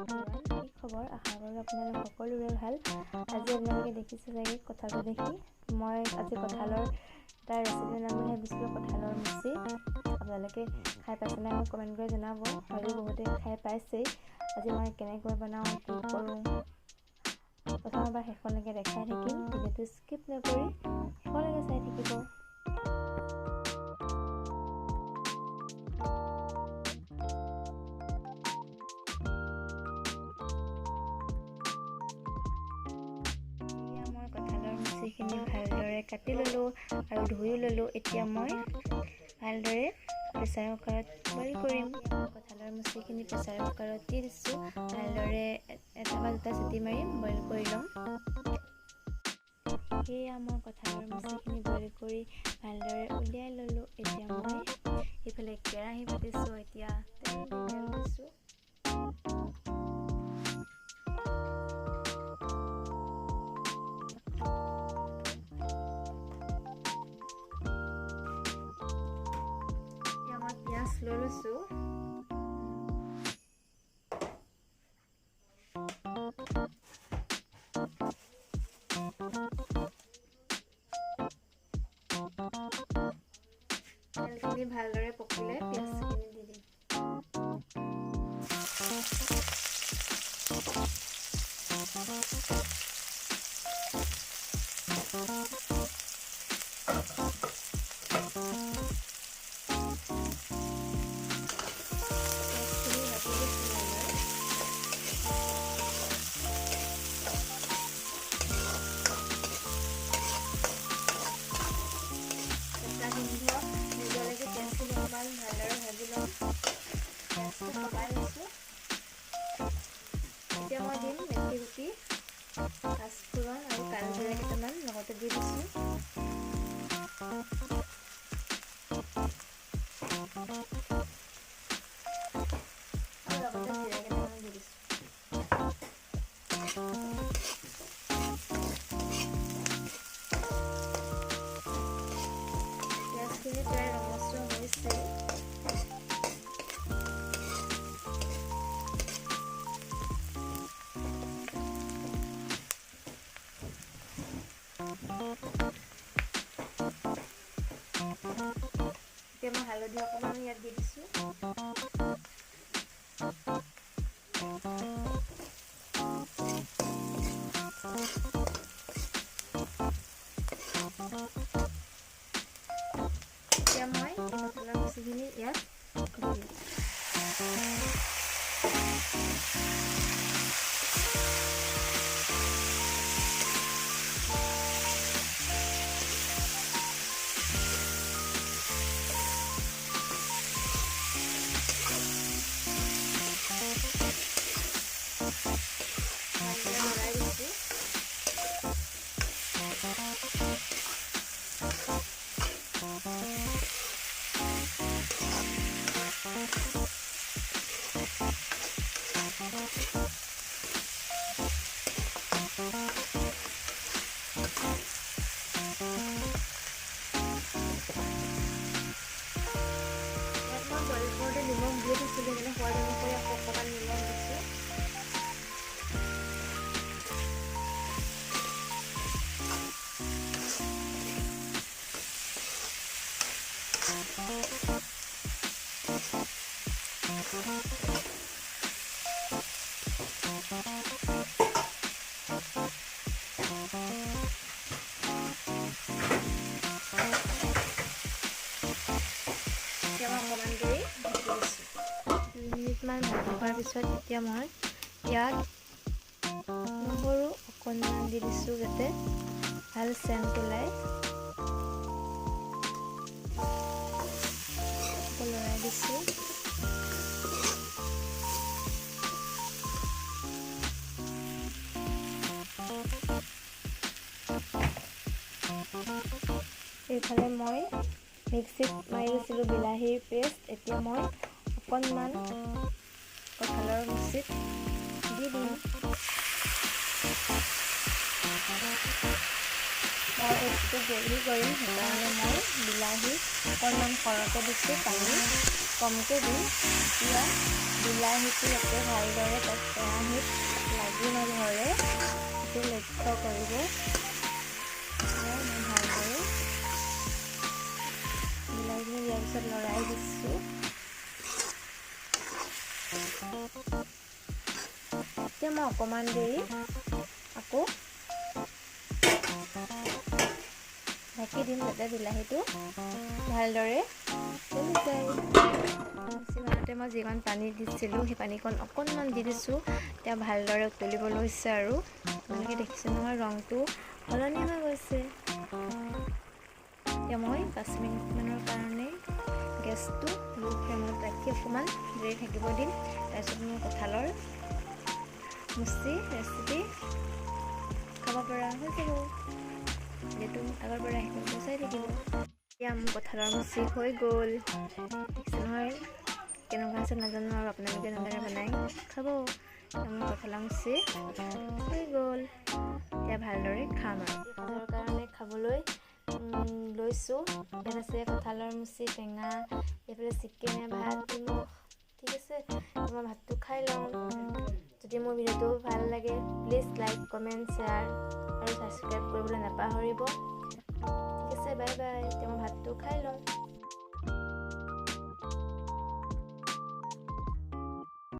কি খবৰ? আশা কৰোঁ আপোনালোক সকলোৰে ভাল। আজি আপোনালোকে দেখিছে চাগে কঁঠালটো দেখি। মই আজি কঁঠালৰ এটা ৰেচিপি বনাম বুলি ভাবিছিলোঁ, কঁঠালৰ মুচি। আপোনালোকে খাই পাইছেনে মোক কমেণ্ট কৰি জনাব। হয়তো বহুতে খাই পাইছেই। আজি মই কেনেকৈ বনাওঁ, কি কৰোঁ, প্ৰথমৰ পৰা শেষলৈকে দেখাই থাকিম। ভিডিঅ'টো স্কিপ নকৰি শেষলৈকে চাই থাকিব। মুচিখিনি ভালদৰে কাটি ল'লোঁ আৰু ধুইও ল'লোঁ। এতিয়া মই ভালদৰে প্ৰেছাৰ কুকাৰত বইল কৰিম। কঁঠালৰ মুচিখিনি প্ৰেছাৰ কুকাৰত দি দিছোঁ। ভালদৰে এটা বা দুটা চিটি মাৰি বইল কৰি ল'ম। সেয়া মই কঁঠালৰ মুচিখিনি বইল কৰি ভালদৰে উলিয়াই ল'লোঁ। এতিয়া মই ইফালে কেৰাহী পাতিছোঁ। এতিয়া তেল দিছোঁ। পিঁয়াজ লৈ লৈছোঁ। তেলখিনি ভালদৰে পকিলে পিঁয়াজখিনি দি দিম। নিজলৈকে পিঁয়াজখিনি অকণমান ভালদৰে ভাজি ল'ম। পিঁয়াজটো পকাই লৈছোঁ। এতিয়া মই দিম মেথি গুটি, পাঁচফোৰণ আৰু কালজিৰা কেইটামান লগতে দি দিছোঁ। আৰু লগতে জিৰা কেইটামান দি দিছোঁ। পিঁয়াজখিনি প্ৰায় ৰঙচুৱা হৈছে। এতিয়া মই হালধি অকণমান ইয়াত দি দিছোঁ। এতিয়া মই কঁঠালৰ মুচিখিনি ইয়াত দি দিম। নিমখ দি থৈছিলোঁ, মানে সোৱাদ অনুসৰি আকৌ অকণমান নিমখ দিছোঁ। অকণমান দেৰি ঢাকি দিছোঁ। 2 মিনিটমান ঢাকি খোৱাৰ পিছত এতিয়া মই ইয়াত নহৰু অকণমান দি দিছোঁ, যাতে ভাল চেণ্ট ওলায়। লৰাই দিছোঁ। এইফালে মই মিক্সিত মাৰি লৈছিলোঁ বিলাহীৰ পেষ্ট। এতিয়া মই অকণমান কঁঠালৰ মুচিত দি দিম। মই পেষ্টটো গ্ৰেভি কৰিম, সেইকাৰণে মই বিলাহী অকণমান সৰহকৈ দিছোঁ পানী। কমকৈ দিম। এতিয়া বিলাহীটো যাতে ভালদৰে কেৰাহীত লাগি নধৰে সেইটো লক্ষ্য কৰিব। মই ভালদৰে বিলাহীখিনি দিয়াৰ পিছত লৰাই দিছোঁ। এতিয়া মই অকণমান দেৰি আকৌ ঢাকি দিম যাতে বিলাহীটো ভালদৰে গলি যায়। বেছিভাগতে মই যিকণ পানী দিছিলোঁ সেই পানীকণ অকণমান দি দিছোঁ। এতিয়া ভালদৰে উতলিব লৈছে আৰু আপোনালোকে দেখিছে নহয় ৰংটো সলনি হৈ গৈছে। এতিয়া মই 5 মিনিটমানৰ কাৰণে গেছটো লো ফ্লেমত ৰাখি অকণমান দেৰি থাকিব দিম। তাৰপিছত মোৰ কঁঠালৰ মুচি ৰেচিপি খাব পৰা হৈ যাব। যিহেতু আগৰ পৰা সেইটো চাই থাকিব। এতিয়া মোৰ কঁঠালৰ মুচি হৈ গ'ল। দেখিছে নহয় কেনেকুৱা আছে নাজানো আৰু আপোনালোকে এনেদৰে বনাই খাব। মোৰ কঁঠালৰ মুচি হৈ গ'ল। এতিয়া ভালদৰে খাম আৰু ভাতৰ কাৰণে খাবলৈ লৈছোঁ। ইয়াত আছে কঁঠালৰ মুচি, টেঙা, এইফালে চিকেনে, ভাত, নিমখ। ঠিক আছে, মই ভাতটো খাই লওঁ। যদি মোৰ ভিডিঅ'টো ভাল লাগে প্লিজ লাইক, কমেণ্ট, শ্বেয়াৰ আৰু ছাবস্ক্ৰাইব কৰিবলৈ নাপাহৰিব। ঠিক আছে, বাই বাই। এতিয়া মই ভাতটো খাই লওঁ।